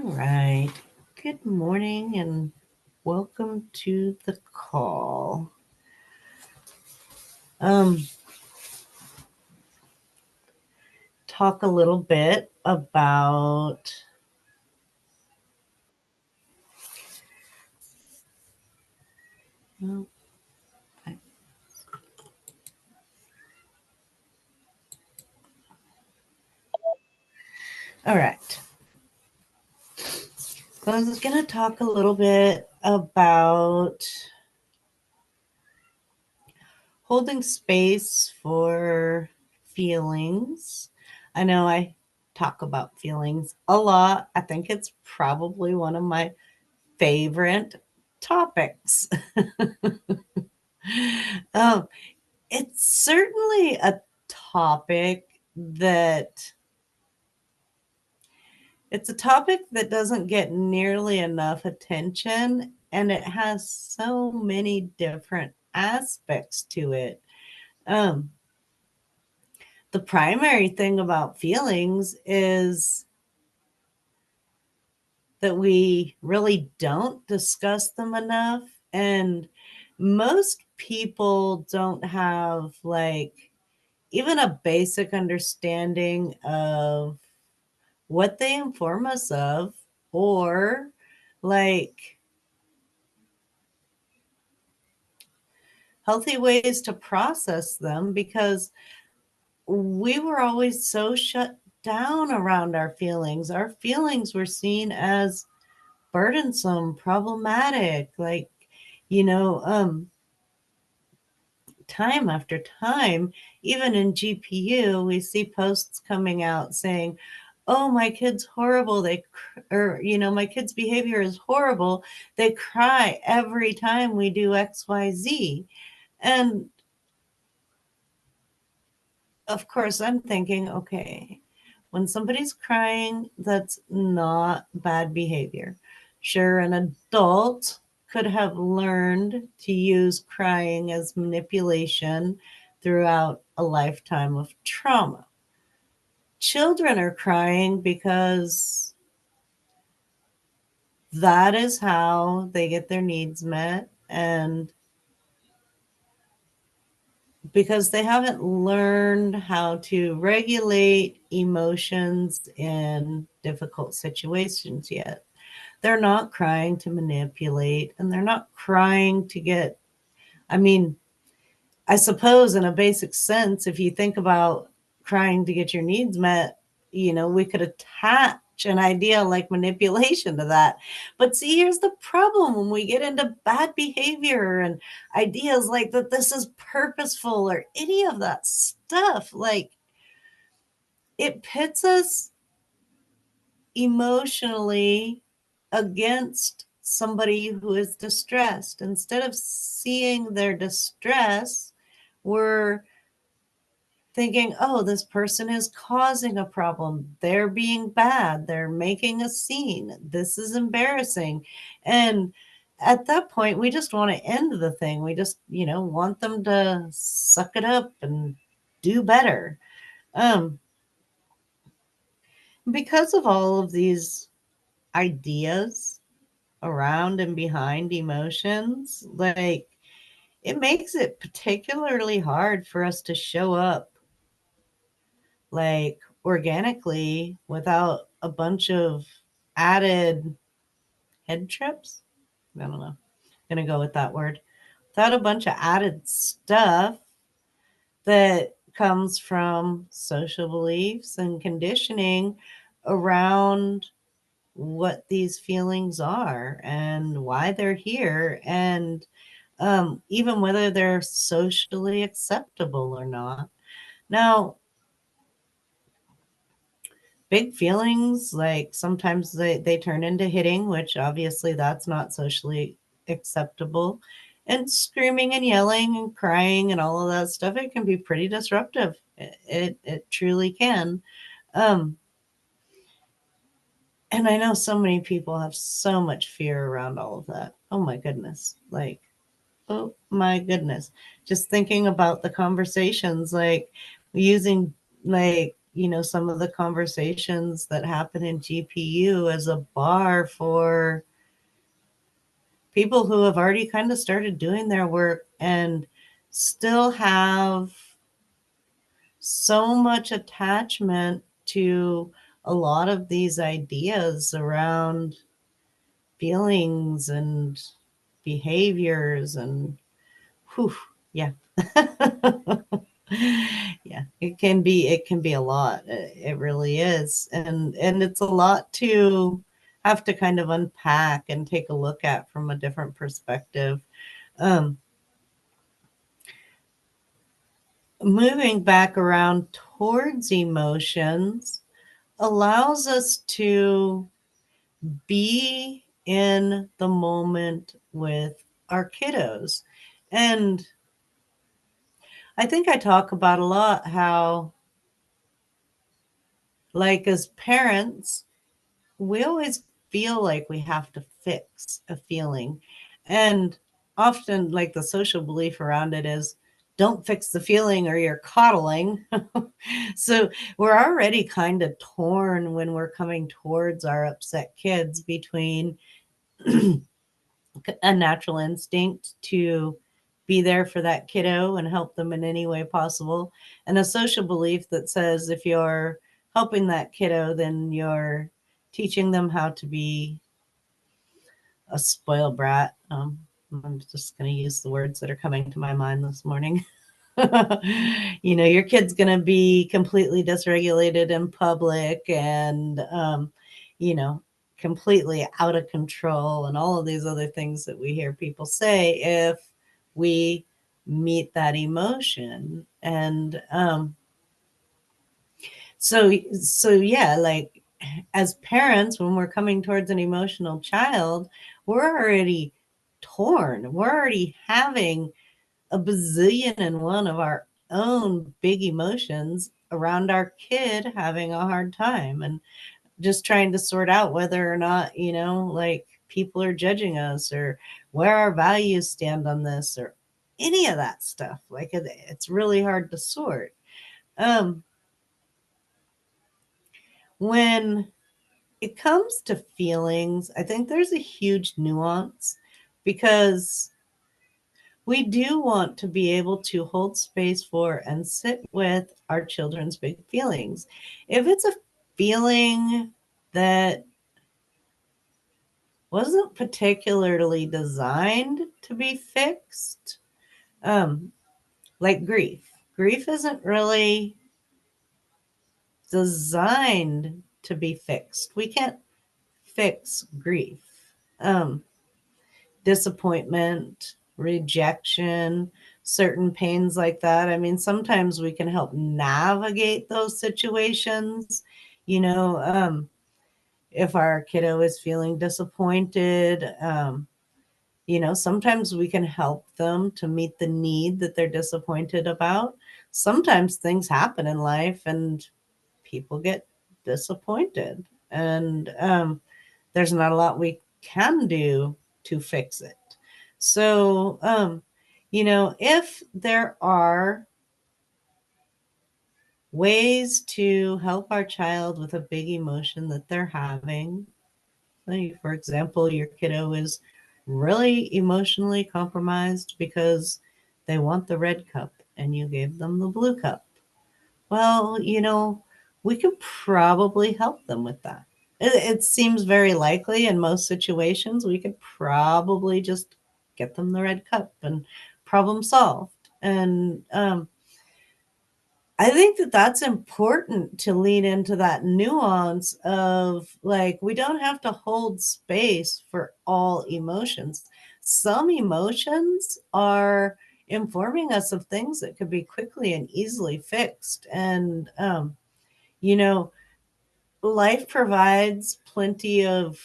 right. Good morning and welcome to the call. Um, Talk a little bit about well, I- all right. So I was going to talk a little bit about holding space for feelings. I know I talk about feelings a lot. I think it's probably one of my favorite topics. um, it's certainly a topic that doesn't get nearly enough attention, and it has so many different aspects to it. Um, the primary thing about feelings is that we really don't discuss them enough, and most people don't have like even a basic understanding of what they inform us of, or like healthy ways to process them, because we were always so shut down around our feelings. Our feelings were seen as burdensome, problematic, like, you know, time after time, even in GPU, we see posts coming out saying, "Oh, my kid's horrible. Or my kid's behavior is horrible. They cry every time we do XYZ." And of course, I'm thinking, okay, when somebody's crying, that's not bad behavior. Sure, an adult could have learned to use crying as manipulation throughout a lifetime of trauma. Children are crying because that is how they get their needs met, and because they haven't learned how to regulate emotions in difficult situations yet. They're not crying to manipulate, and they're not crying to get, I mean, I suppose in a basic sense, if you think about crying to get your needs met, we could attach an idea like manipulation to that. But see, here's the problem when we get into bad behavior and ideas like that this is purposeful or any of that stuff, like it pits us emotionally against somebody who is distressed. Instead of seeing their distress, we're thinking, oh, this person is causing a problem. They're being bad. They're making a scene. This is embarrassing. And at that point, we just want to end the thing. We just, want them to suck it up and do better. Um, because of all of these ideas around and behind emotions, like it makes it particularly hard for us to show up like organically without a bunch of added head trips. I don't know. I'm going to go with that word. Without a bunch of added stuff that comes from social beliefs and conditioning around what these feelings are and why they're here, and even whether they're socially acceptable or not. Now, big feelings, like sometimes they turn into hitting, which obviously that's not socially acceptable. And screaming and yelling and crying and all of that stuff, it can be pretty disruptive. It truly can. Um, and I know so many people have so much fear around all of that. Oh my goodness. Like, oh my goodness. Just thinking about the conversations, like using like some of the conversations that happen in GPU as a bar for people who have already kind of started doing their work and still have so much attachment to a lot of these ideas around feelings and behaviors and whew, yeah. Yeah, it can be a lot. It really is. And it's a lot to have to kind of unpack and take a look at from a different perspective. Um, Moving back around towards emotions allows us to be in the moment with our kiddos. And I think I talk about a lot how, like, as parents, we always feel like we have to fix a feeling. And often, like, the social belief around it is don't fix the feeling or you're coddling. So we're already kind of torn when we're coming towards our upset kids between a natural instinct to be there for that kiddo and help them in any way possible, and a social belief that says if you're helping that kiddo, then you're teaching them how to be a spoiled brat. I'm just going to use the words that are coming to my mind this morning. Your kid's going to be completely dysregulated in public and, you know, completely out of control and all of these other things that we hear people say if we meet that emotion. And so yeah, like, as parents, when we're coming towards an emotional child, we're already torn. We're already having a bazillion and one of our own big emotions around our kid having a hard time, and just trying to sort out whether or not, like, people are judging us or where our values stand on this or any of that stuff. Like, it's really hard to sort. Um, when it comes to feelings, I think there's a huge nuance because we do want to be able to hold space for and sit with our children's big feelings. If it's a feeling that wasn't particularly designed to be fixed, um, like grief isn't really designed to be fixed. We can't fix grief. Um, Disappointment, rejection, certain pains like that. I mean, sometimes we can help navigate those situations. You know, if our kiddo is feeling disappointed, sometimes we can help them to meet the need that they're disappointed about. Sometimes things happen in life and people get disappointed, and there's not a lot we can do to fix it. So, if there are ways to help our child with a big emotion that they're having, like, for example, your kiddo is really emotionally compromised because they want the red cup and you gave them the blue cup. Well, we could probably help them with that. It seems very likely in most situations we could probably just get them the red cup and problem solved. And I think that that's important to lean into that nuance of, like, we don't have to hold space for all emotions. Some emotions are informing us of things that could be quickly and easily fixed. And, you know, life provides plenty of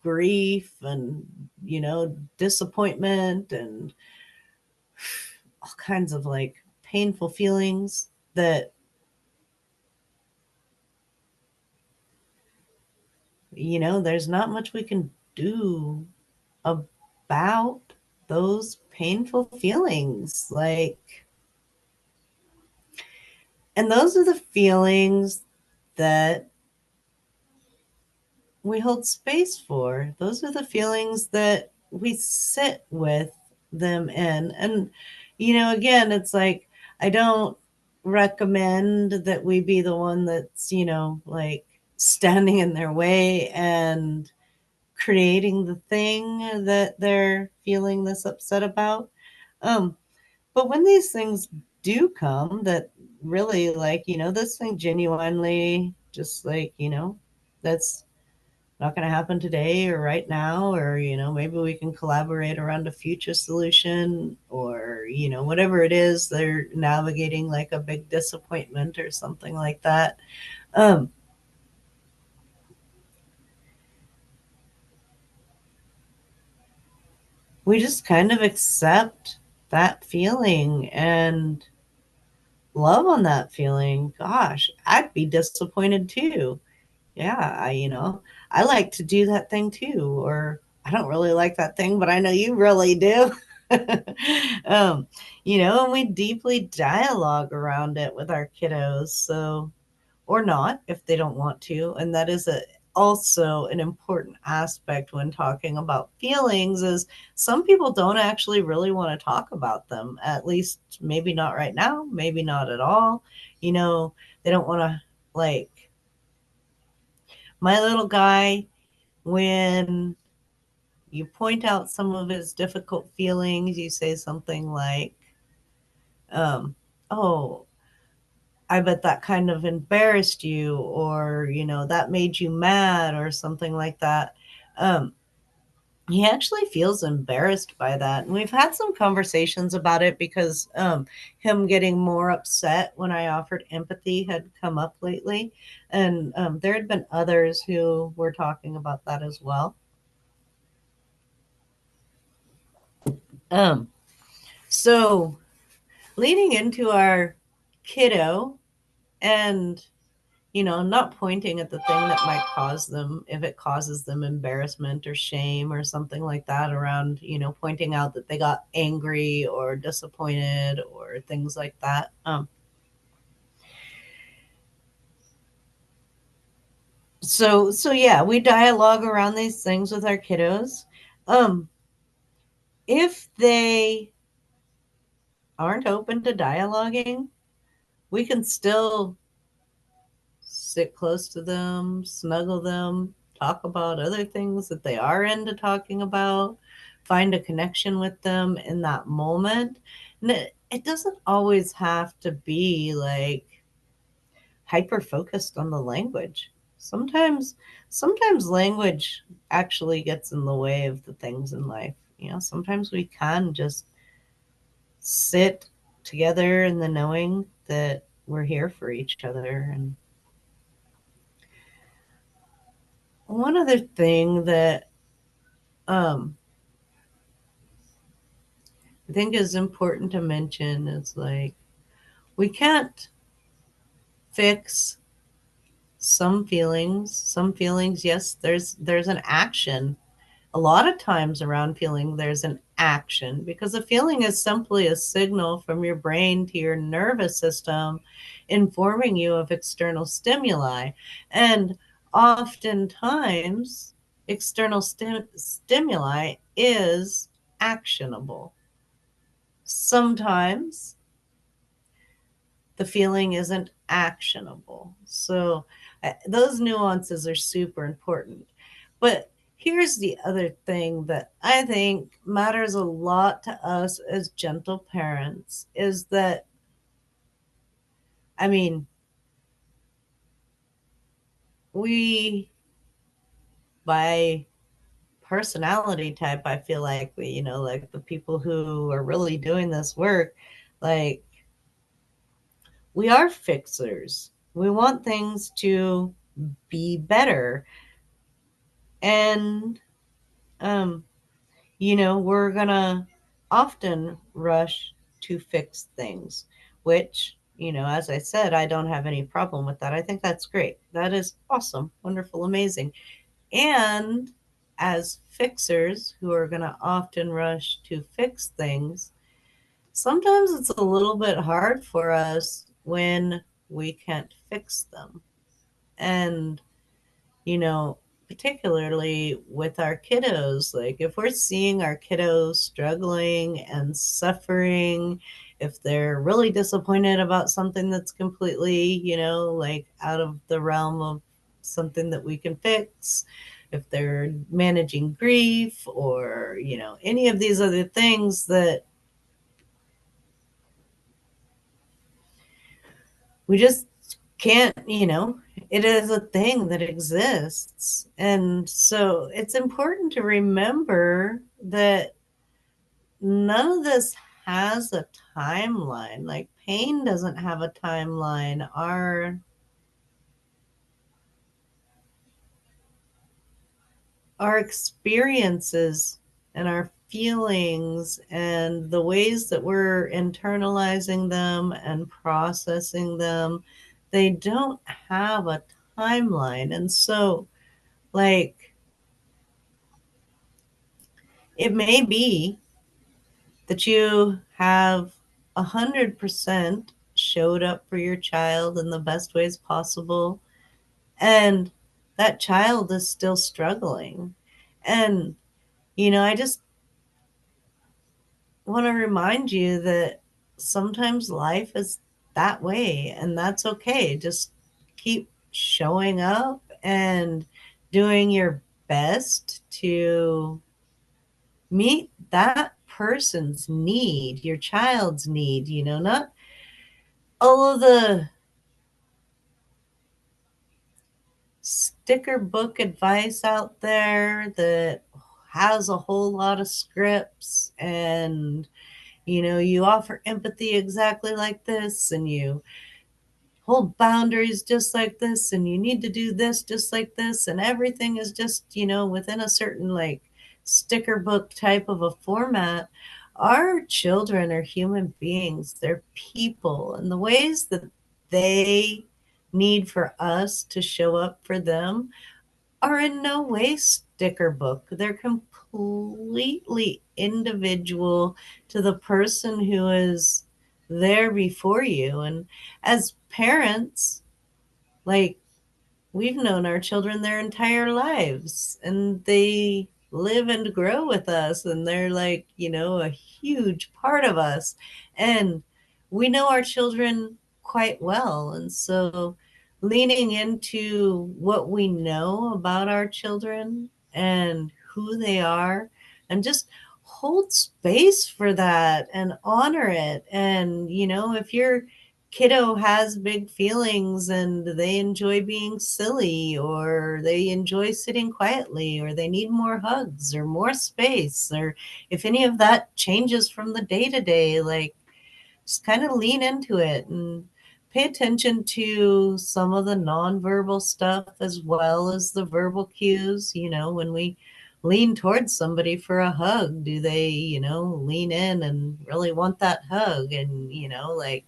grief and, disappointment and all kinds of, like, painful feelings that, there's not much we can do about those painful feelings. Like, And those are the feelings that we hold space for. Those are the feelings that we sit with them in. And, again, it's like, I don't recommend that we be the one that's, like standing in their way and creating the thing that they're feeling this upset about. Um, but when these things do come that really, like, this thing genuinely just like, that's not going to happen today or right now, or, maybe we can collaborate around a future solution, or, whatever it is, they're navigating like a big disappointment or something like that. Um, we just kind of accept that feeling and love on that feeling. Gosh, I'd be disappointed too. Yeah, I like to do that thing too, or I don't really like that thing, but I know you really do. um, and we deeply dialogue around it with our kiddos, so or not if they don't want to, and that is also an important aspect when talking about feelings is some people don't actually really want to talk about them, at least maybe not right now, maybe not at all. They don't want to, like, my little guy, when you point out some of his difficult feelings, you say something like, oh, I bet that kind of embarrassed you, or, that made you mad, or something like that. Um, he actually feels embarrassed by that. And we've had some conversations about it because him getting more upset when I offered empathy had come up lately. And there had been others who were talking about that as well. Um, so leading into our kiddo and, not pointing at the thing that might cause them, if it causes them embarrassment or shame or something like that around, pointing out that they got angry or disappointed or things like that. So yeah, we dialogue around these things with our kiddos. Um, if they aren't open to dialoguing, we can still sit close to them, snuggle them, talk about other things that they are into talking about, find a connection with them in that moment. And it doesn't always have to be like hyper focused on the language. Sometimes language actually gets in the way of the things in life. Sometimes we can just sit together in the knowing that we're here for each other. And one other thing that um, I think is important to mention is, like, we can't fix some feelings. Some feelings, yes, there's an action. A lot of times around feeling, there's an action because a feeling is simply a signal from your brain to your nervous system informing you of external stimuli. And oftentimes, external stimuli is actionable. Sometimes the feeling isn't actionable. So those nuances are super important. But here's the other thing that I think matters a lot to us as gentle parents is that, I mean, we, by personality type, I feel like we, like the people who are really doing this work, like, we are fixers. We want things to be better. And, um, we're going to often rush to fix things, which, as I said, I don't have any problem with that. I think that's great. That is awesome, wonderful, amazing. And as fixers who are going to often rush to fix things, sometimes it's a little bit hard for us when we can't fix them. And, you know, particularly with our kiddos, like if we're seeing our kiddos struggling and suffering, if they're really disappointed about something that's completely, like out of the realm of something that we can fix, if they're managing grief or, any of these other things that we just can't, it is a thing that exists. And so it's important to remember that none of this has a timeline. Like pain doesn't have a timeline. Our experiences and our feelings and the ways that we're internalizing them and processing them, they don't have a timeline. And so, like, it may be that you have 100% showed up for your child in the best ways possible, and that child is still struggling. And, I just want to remind you that sometimes life is that way, and that's okay. Just keep showing up and doing your best to meet that person's need, your child's need, not all of the sticker book advice out there that has a whole lot of scripts, and you offer empathy exactly like this, and you hold boundaries just like this, and you need to do this just like this, and everything is just within a certain like sticker book type of a format. Our children are human beings, they're people, and the ways that they need for us to show up for them are in no way sticker book. They're completely individual to the person who is there before you. And as parents, like, we've known our children their entire lives, and they live and grow with us, and they're like, a huge part of us. And we know our children quite well. And so leaning into what we know about our children and who they are, and just hold space for that and honor it. And if you're kiddo has big feelings and they enjoy being silly, or they enjoy sitting quietly, or they need more hugs or more space, or if any of that changes from the day to day, like, just kind of lean into it and pay attention to some of the nonverbal stuff as well as the verbal cues. When we lean towards somebody for a hug, do they, lean in and really want that hug? And, like,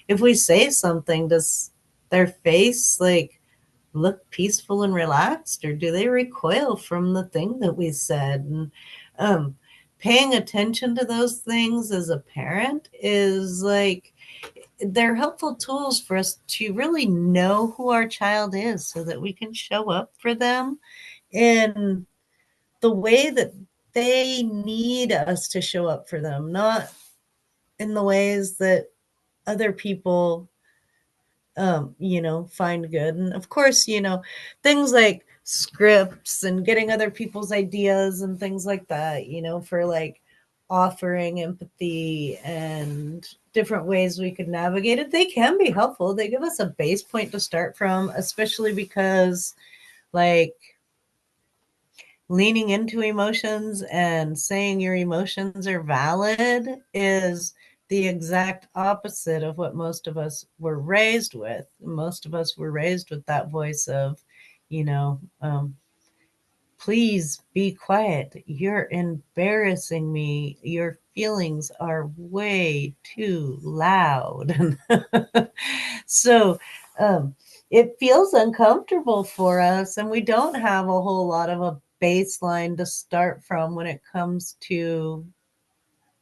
if we say something, does their face like look peaceful and relaxed, or do they recoil from the thing that we said? And um, paying attention to those things as a parent is like, they're helpful tools for us to really know who our child is, so that we can show up for them in the way that they need us to show up for them, not in the ways that other people find good. And of course, things like scripts and getting other people's ideas and things like that, for like offering empathy and different ways we could navigate it, they can be helpful. They give us a base point to start from, especially because, like, leaning into emotions and saying your emotions are valid is the exact opposite of what most of us were raised with. Most of us were raised with that voice of, you know, um, please be quiet. You're embarrassing me. Your feelings are way too loud. So um, it feels uncomfortable for us, and we don't have a whole lot of a baseline to start from when it comes to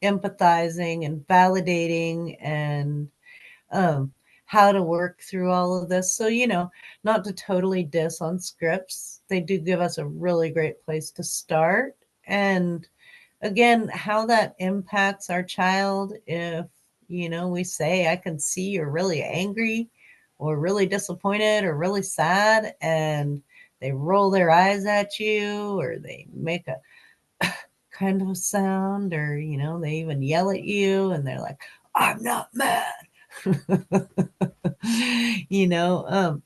empathizing and validating and um, how to work through all of this. So, not to totally diss on scripts, they do give us a really great place to start. And again, how that impacts our child if, we say, I can see you're really angry or really disappointed or really sad, and they roll their eyes at you or they make a kind of a sound, or, they even yell at you and they're like, I'm not mad. you know, um,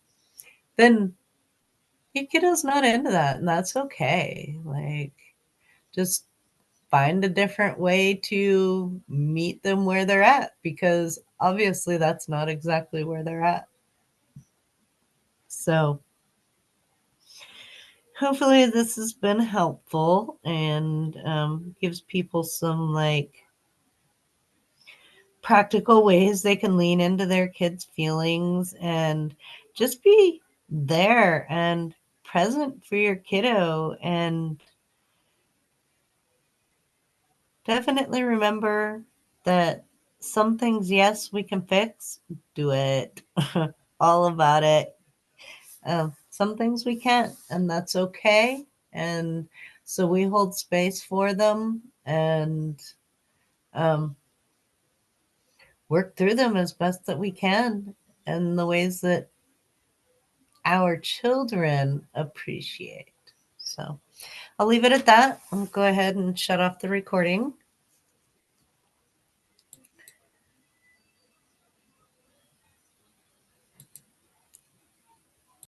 then your kiddo's not into that, and that's okay. Like, just find a different way to meet them where they're at, because obviously that's not exactly where they're at. So hopefully this has been helpful and gives people some practical ways they can lean into their kids' feelings and just be there and present for your kiddo. And definitely remember that some things, yes, we can fix. Do it. All about it. Some things we can't, and that's okay. And so we hold space for them and um, work through them as best that we can in the ways that our children appreciate. So I'll leave it at that. I'll go ahead and shut off the recording.